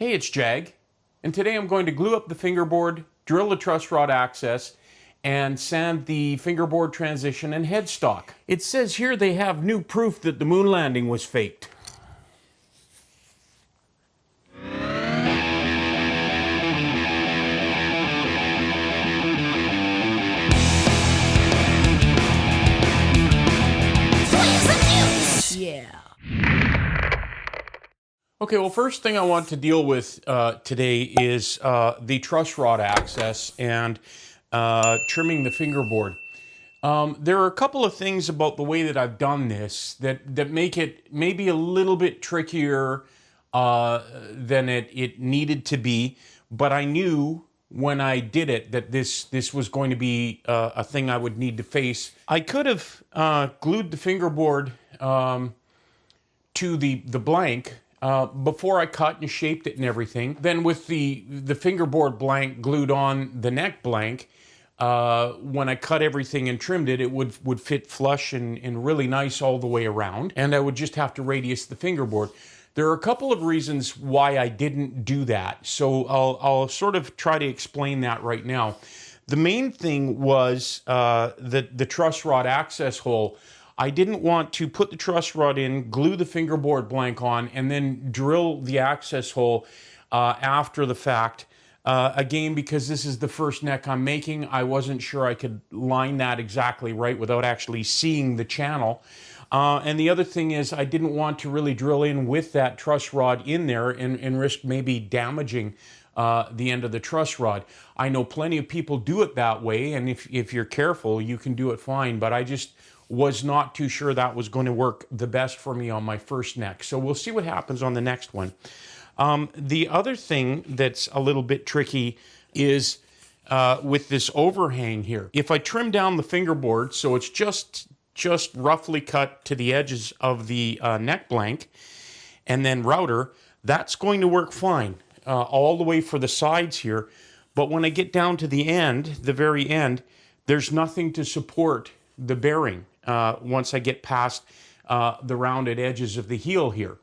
Hey, it's Jag, and today I'm going to glue up the fingerboard, drill the truss rod access, and sand the fingerboard transition and headstock. It says here they have new proof that the moon landing was faked. Yeah. Okay, well, first thing I want to deal with today is the truss rod access and trimming the fingerboard. There are a couple of things about the way that I've done this that make it maybe a little bit trickier than it needed to be, but I knew when I did it that this was going to be a thing I would need to face. I could have glued the fingerboard to the blank before I cut and shaped it and everything. Then with the fingerboard blank glued on the neck blank, when I cut everything and trimmed it, it would fit flush and really nice all the way around. And I would just have to radius the fingerboard. There are a couple of reasons why I didn't do that. So I'll sort of try to explain that right now. The main thing was the truss rod access hole. I didn't want to put the truss rod in, glue the fingerboard blank on, and then drill the access hole after the fact. Again, because this is the first neck I'm making, I wasn't sure I could line that exactly right without actually seeing the channel. And the other thing is I didn't want to really drill in with that truss rod in there and risk maybe damaging the end of the truss rod. I know plenty of people do it that way, and if you're careful, you can do it fine, but I just was not too sure that was going to work the best for me on my first neck. So we'll see what happens on the next one. The other thing that's a little bit tricky is with this overhang here. If I trim down the fingerboard so it's just roughly cut to the edges of the neck blank and then router, that's going to work fine all the way for the sides here. But when I get down to the end, the very end, there's nothing to support the bearing once I get past the rounded edges of the heel here.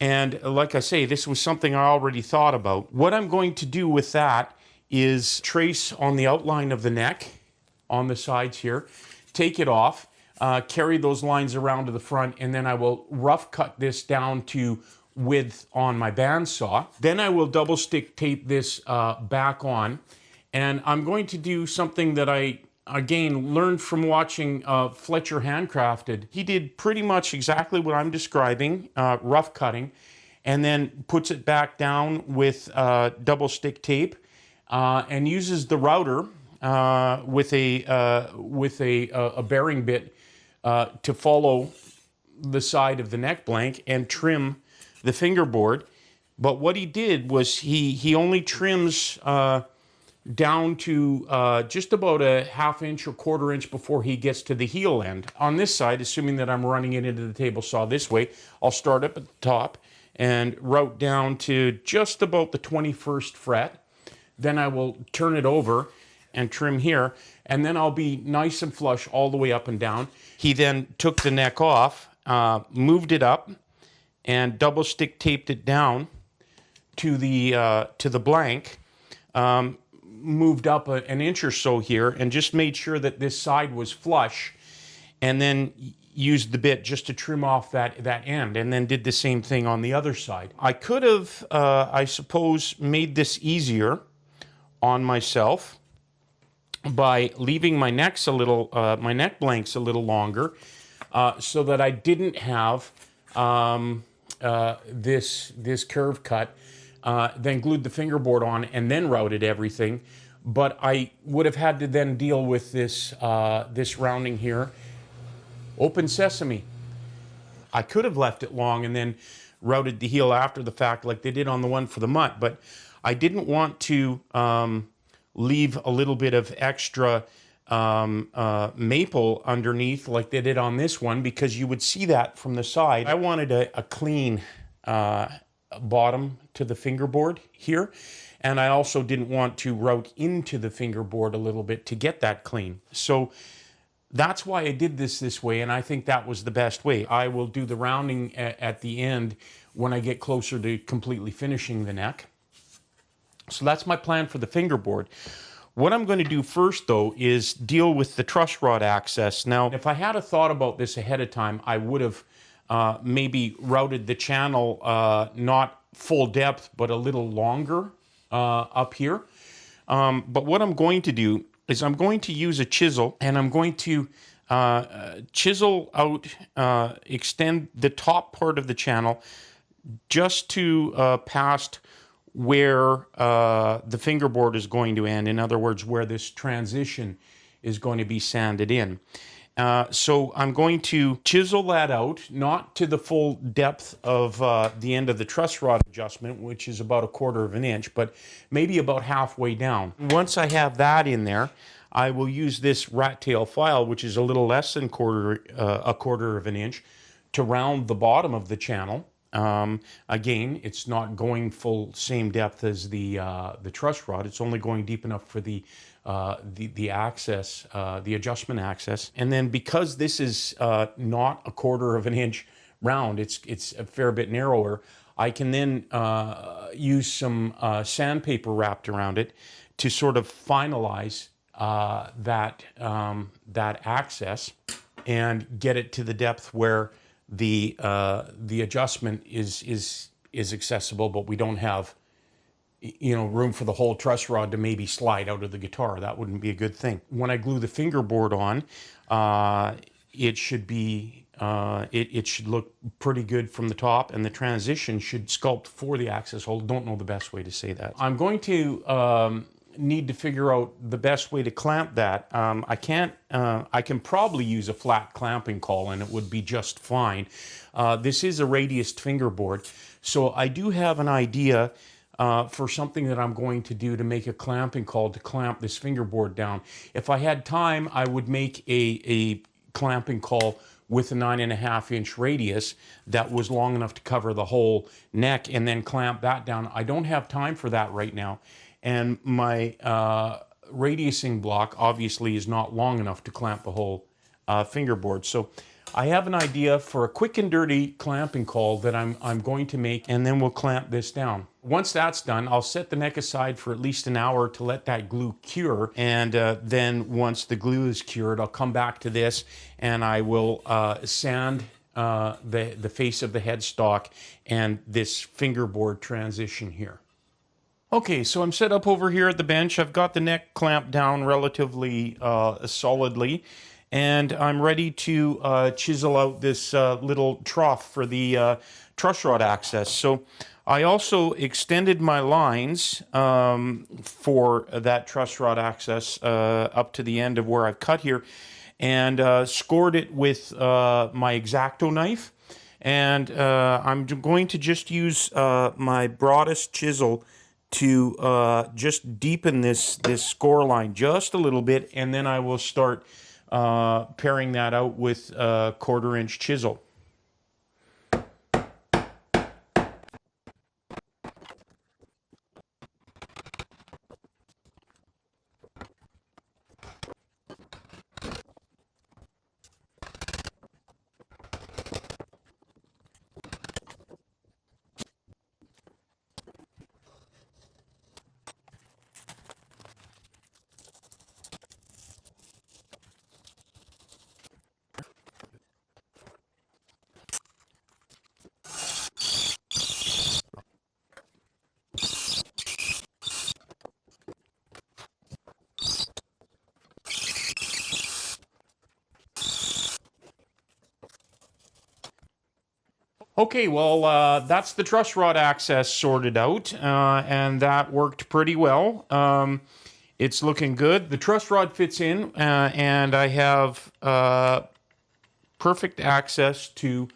And like I say, this was something I already thought about. What I'm going to do with that is trace on the outline of the neck on the sides here, take it off, carry those lines around to the front, and then I will rough cut this down to width on my bandsaw. Then I will double stick tape this back on, and I'm going to do something that I again learned from watching Fletcher Handcrafted. He did pretty much exactly what I'm describing, rough cutting, and then puts it back down with double stick tape and uses the router with a bearing bit to follow the side of the neck blank and trim the fingerboard. But what he did was he only trims down to just about a ½ inch or ¼ inch before he gets to the heel end. On this side, assuming that I'm running it into the table saw this way, I'll start up at the top and route down to just about the 21st fret. Then I will turn it over and trim here, and then I'll be nice and flush all the way up and down. He then took the neck off, moved it up, and double stick taped it down to the blank. Moved up an inch or so here and just made sure that this side was flush, and then used the bit just to trim off that end, and then did the same thing on the other side. I could have, I suppose, made this easier on myself by leaving my necks a little, my neck blanks a little longer, so that I didn't have this curve cut. Then glued the fingerboard on and then routed everything. But I would have had to then deal with this rounding here. Open sesame. I could have left it long and then routed the heel after the fact like they did on the one for the mutt, but I didn't want to leave a little bit of extra maple underneath like they did on this one, because you would see that from the side. I wanted a clean bottom to the fingerboard here, and I also didn't want to route into the fingerboard a little bit to get that clean. So that's why I did this way, and I think that was the best way. I will do the rounding at the end when I get closer to completely finishing the neck. So that's my plan for the fingerboard. What I'm going to do first, though, is deal with the truss rod access. Now, if I had a thought about this ahead of time, I would have maybe routed the channel not full depth, but a little longer up here. But what I'm going to do is I'm going to use a chisel, and I'm going to chisel out, extend the top part of the channel just to past where the fingerboard is going to end. In other words, where this transition is going to be sanded in. So I'm going to chisel that out, not to the full depth of the end of the truss rod adjustment, which is about 1/4 of an inch, but maybe about halfway down. Once I have that in there, I will use this rat tail file, which is a little less than 1/4 of an inch, to round the bottom of the channel. Again, it's not going full same depth as the truss rod. It's only going deep enough for the access, the adjustment access. And then because this is not 1/4 of an inch round, it's a fair bit narrower. I can then use some sandpaper wrapped around it to sort of finalize that access and get it to the depth where the adjustment is accessible, but we don't have, you know, room for the whole truss rod to maybe slide out of the guitar. That wouldn't be a good thing. When I glue the fingerboard on, it should be it should look pretty good from the top, and the transition should sculpt for the access hole. Don't know the best way to say that. I'm going to need to figure out the best way to clamp that. I can probably use a flat clamping caul and it would be just fine. This is a radiused fingerboard, so I do have an idea for something that I'm going to do to make a clamping caul to clamp this fingerboard down. If I had time, I would make a clamping caul with a 9.5 inch radius that was long enough to cover the whole neck and then clamp that down. I don't have time for that right now. And my radiusing block obviously is not long enough to clamp the whole fingerboard. So I have an idea for a quick and dirty clamping caul that I'm going to make, and then we'll clamp this down. Once that's done, I'll set the neck aside for at least an hour to let that glue cure. And then once the glue is cured, I'll come back to this and I will sand the face of the headstock and this fingerboard transition here. Okay, so I'm set up over here at the bench. I've got the neck clamped down relatively solidly, and I'm ready to chisel out this little trough for the truss rod access. So I also extended my lines for that truss rod access up to the end of where I've cut here, and scored it with my X-Acto knife. And I'm going to just use my broadest chisel to just deepen this score line just a little bit, and then I will start paring that out with a 1/4 inch chisel. Okay, well, that's the truss rod access sorted out, and that worked pretty well. It's looking good. The truss rod fits in, and I have perfect access to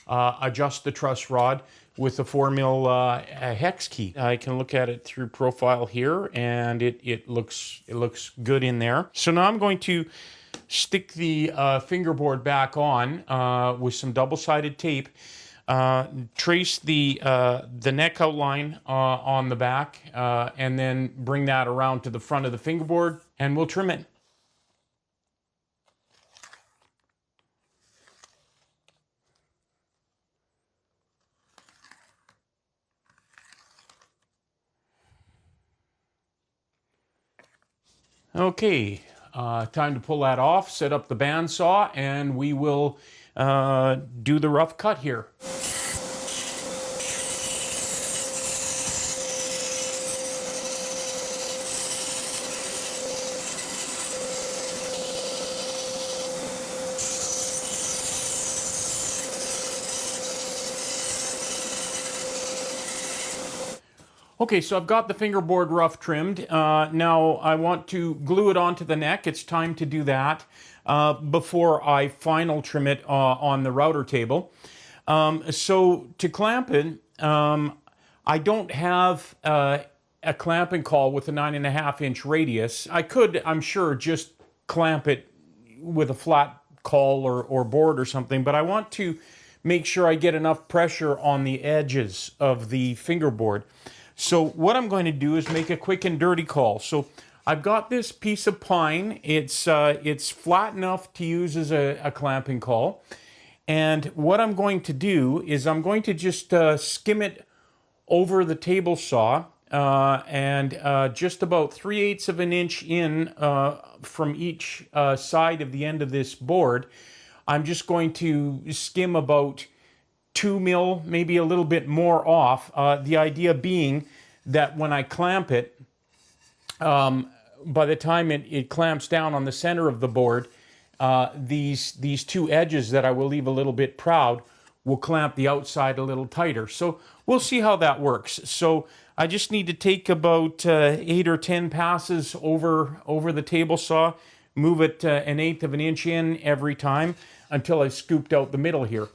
adjust the truss rod with the 4mm hex key. I can look at it through profile here, and it looks good in there. So now I'm going to stick the fingerboard back on with some double-sided tape. Trace the neck outline on the back, and then bring that around to the front of the fingerboard, and we'll trim it. Okay, time to pull that off, set up the bandsaw, and we will do the rough cut here. Okay, so I've got the fingerboard rough trimmed. Now I want to glue it onto the neck. It's time to do that before I final trim it on the router table. So to clamp it, I don't have a clamping caul with a 9.5-inch radius. I could, I'm sure, just clamp it with a flat caul or board or something, but I want to make sure I get enough pressure on the edges of the fingerboard. So what I'm going to do is make a quick and dirty caul. So I've got this piece of pine. It's flat enough to use as a clamping caul. And what I'm going to do is I'm going to just skim it over the table saw and just about 3/8 of an inch in from each side of the end of this board. I'm just going to skim about 2 mil, maybe a little bit more off. The idea being that when I clamp it, by the time it clamps down on the center of the board, these two edges that I will leave a little bit proud will clamp the outside a little tighter. So we'll see how that works. So I just need to take about 8 or 10 passes over the table saw, move it 1/8 of an inch in every time until I've scooped out the middle here.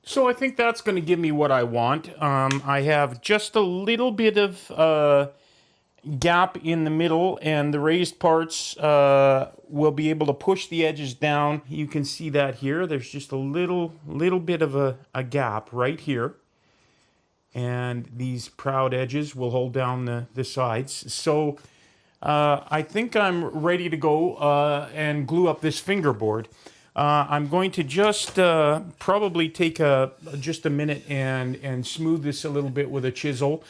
So I think that's going to give me what I want. I have just a little bit of gap in the middle, and the raised parts will be able to push the edges down. You can see that here. There's just a little bit of a gap right here. And these proud edges will hold down the sides. So I think I'm ready to go and glue up this fingerboard. I'm going to just probably take just a minute and smooth this a little bit with a chisel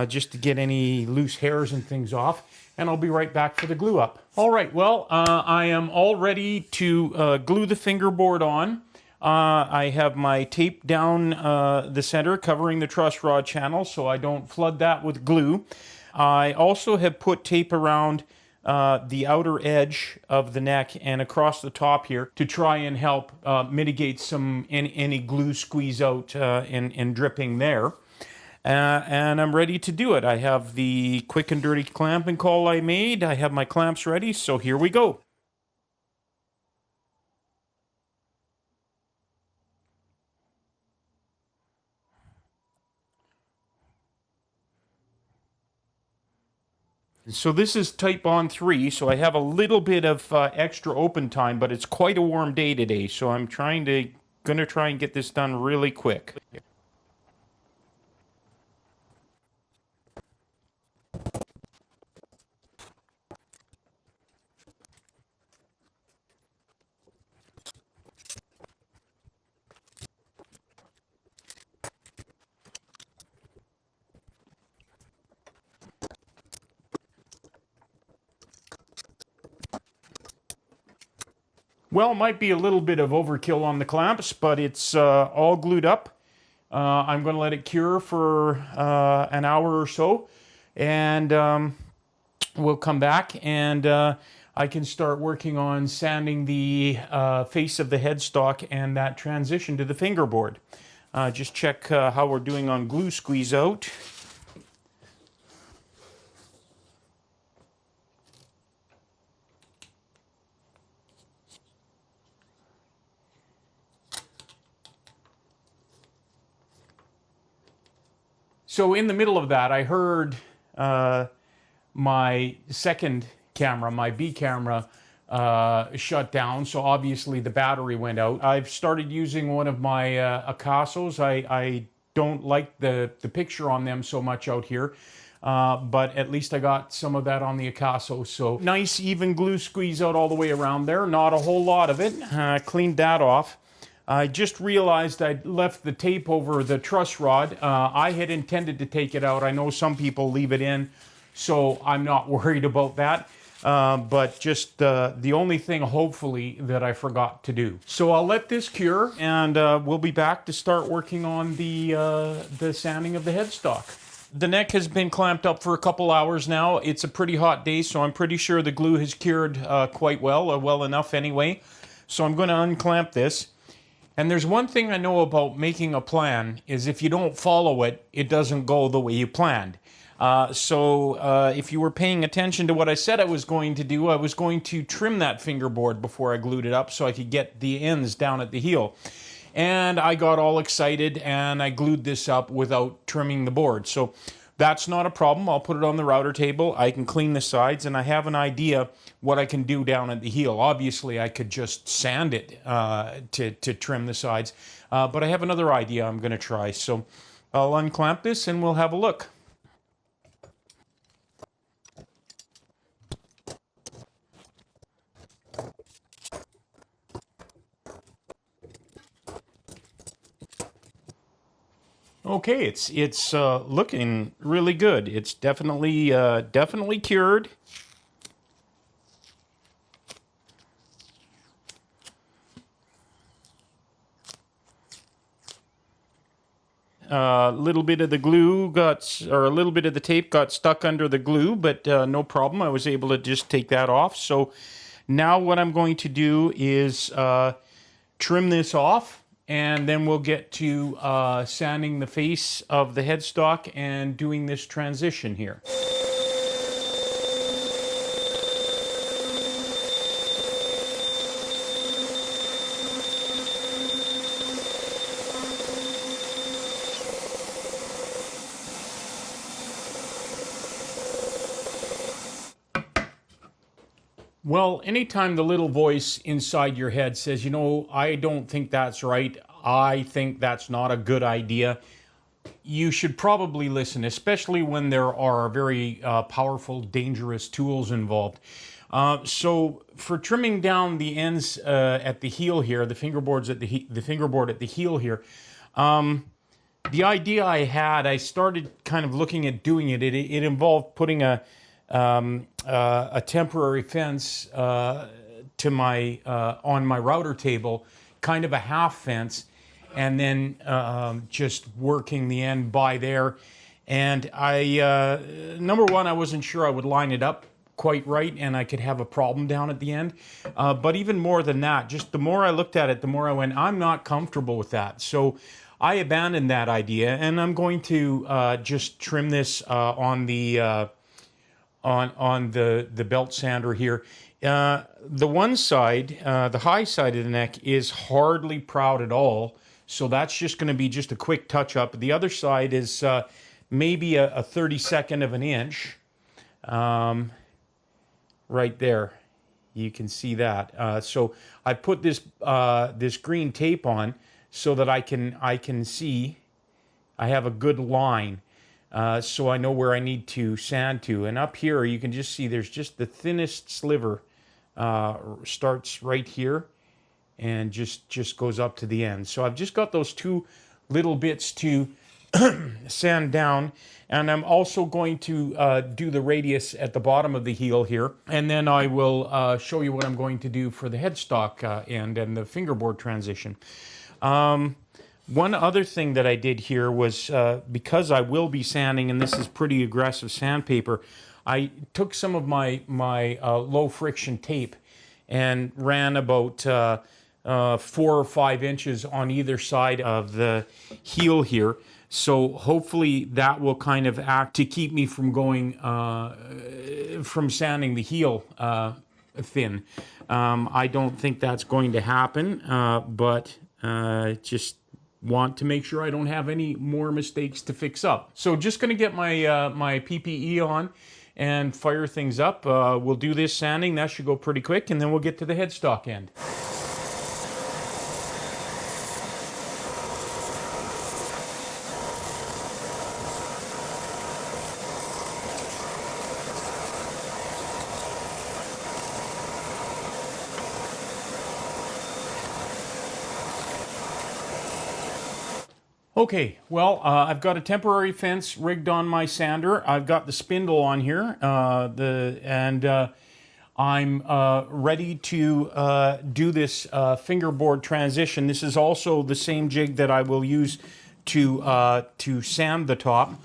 just to get any loose hairs and things off, and I'll be right back for the glue up. All right, well, I am all ready to glue the fingerboard on. I have my tape down the center covering the truss rod channel so I don't flood that with glue. I also have put tape around the outer edge of the neck and across the top here to try and help mitigate any glue squeeze out and dripping there. And I'm ready to do it. I have the quick and dirty clamping caul I made. I have my clamps ready, so here we go. So this is type on 3, so I have a little bit of extra open time, but it's quite a warm day today, so I'm gonna try and get this done really quick. Well, it might be a little bit of overkill on the clamps, but it's all glued up. I'm going to let it cure for an hour or so, and we'll come back and I can start working on sanding the face of the headstock and that transition to the fingerboard. Just check how we're doing on glue squeeze out. So in the middle of that, I heard my second camera, my B camera, shut down. So obviously the battery went out. I've started using one of my Acasos. I don't like the picture on them so much out here. But at least I got some of that on the Acaso. So nice even glue squeeze out all the way around there. Not a whole lot of it. Cleaned that off. I just realized I'd left the tape over the truss rod. I had intended to take it out. I know some people leave it in, so I'm not worried about that. But just the only thing, hopefully, that I forgot to do. So I'll let this cure, and we'll be back to start working on the sanding of the headstock. The neck has been clamped up for a couple hours now. It's a pretty hot day, so I'm pretty sure the glue has cured quite well, or well enough anyway. So I'm going to unclamp this. And there's one thing I know about making a plan, is if you don't follow it, it doesn't go the way you planned. So if you were paying attention to what I said I was going to do, I was going to trim that fingerboard before I glued it up so I could get the ends down at the heel. And I got all excited and I glued this up without trimming the board. So that's not a problem. I'll put it on the router table. I can clean the sides, and I have an idea what I can do down at the heel. Obviously, I could just sand it to trim the sides, but I have another idea I'm going to try. So I'll unclamp this and we'll have a look. Okay, it's looking really good. It's definitely cured. A little bit of the glue or a little bit of the tape got stuck under the glue, but no problem. I was able to just take that off. So now what I'm going to do is trim this off. And then we'll get to sanding the face of the headstock and doing this transition here. Well, anytime the little voice inside your head says, you know, I don't think that's right, I think that's not a good idea, you should probably listen, especially when there are very powerful, dangerous tools involved. So for trimming down the ends at the heel here, the fingerboard at the heel here, the idea I had, I started kind of looking at doing it. It involved putting a temporary fence to my on my router table, kind of a half fence, and then just working the end by there. And I, number one, I wasn't sure I would line it up quite right, and I could have a problem down at the end. But even more than that, just the more I looked at it, the more I went, I'm not comfortable with that. So I abandoned that idea, and I'm going to just trim this on the belt sander here. The one side, the high side of the neck, is hardly proud at all, so that's just going to be just a quick touch up. The other side is maybe a 32nd of an inch, right there. You can see that. So I put this this green tape on so that I can see. I have a good line. So I know where I need to sand to. And up here, you can just see there's just the thinnest sliver starts right here and just goes up to the end. So I've just got those two little bits to sand down. And I'm also going to do the radius at the bottom of the heel here. And then I will show you what I'm going to do for the headstock end and the fingerboard transition. One other thing that I did here was, because I will be sanding, and this is pretty aggressive sandpaper, I took some of my low friction tape and ran about 4 or 5 inches on either side of the heel here. So hopefully that will kind of act to keep me from going, from sanding the heel thin. I don't think that's going to happen, but just want to make sure I don't have any more mistakes to fix up. So just going to get my my PPE on and fire things up. We'll do this sanding. That should go pretty quick, and then we'll get to the headstock end. Okay, well, I've got a temporary fence rigged on my sander. I've got the spindle on here, I'm ready to do this fingerboard transition. This is also the same jig that I will use to sand the top.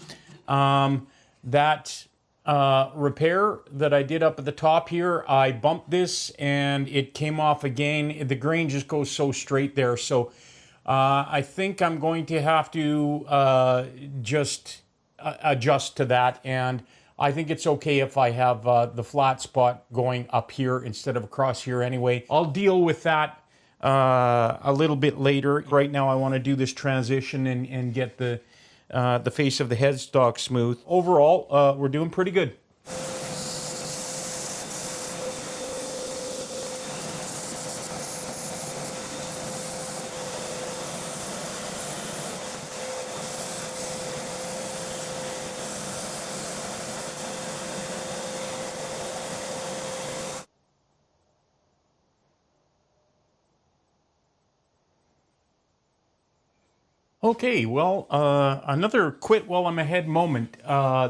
That repair that I did up at the top here, I bumped this and it came off again. The grain just goes so straight there. So I think I'm going to have to just adjust to that, and I think it's okay if I have the flat spot going up here instead of across here anyway. I'll deal with that a little bit later. Right now I want to do this transition and get the face of the headstock smooth. Overall, we're doing pretty good. Okay, well, another quit while I'm ahead moment.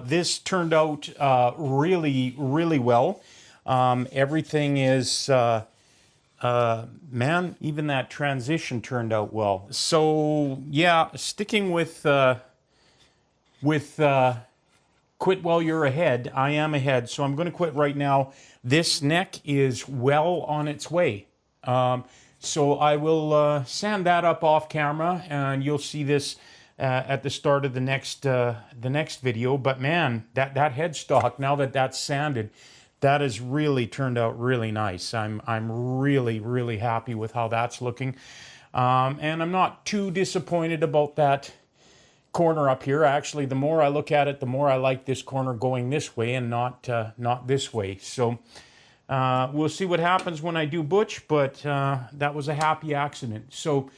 This turned out really, really well. Everything is, man, even that transition turned out well. So, yeah, sticking with quit while you're ahead, I am ahead, so I'm going to quit right now. This neck is well on its way. So I will sand that up off camera, and you'll see this at the start of the next video. But man, that headstock, now that that's sanded, that has really turned out really nice. I'm really, really happy with how that's looking, and I'm not too disappointed about that corner up here. Actually, the more I look at it, the more I like this corner going this way and not this way. So we'll see what happens when I do butch, but that was a happy accident. So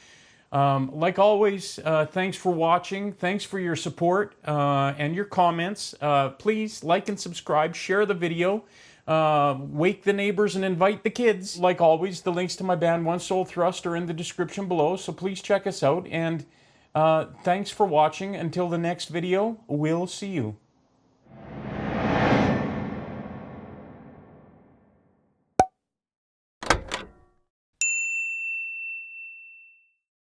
like always, thanks for watching. Thanks for your support and your comments. Please like and subscribe, share the video, wake the neighbors and invite the kids. Like always, the links to my band One Soul Thrust are in the description below, so please check us out. And thanks for watching. Until the next video, we'll see you.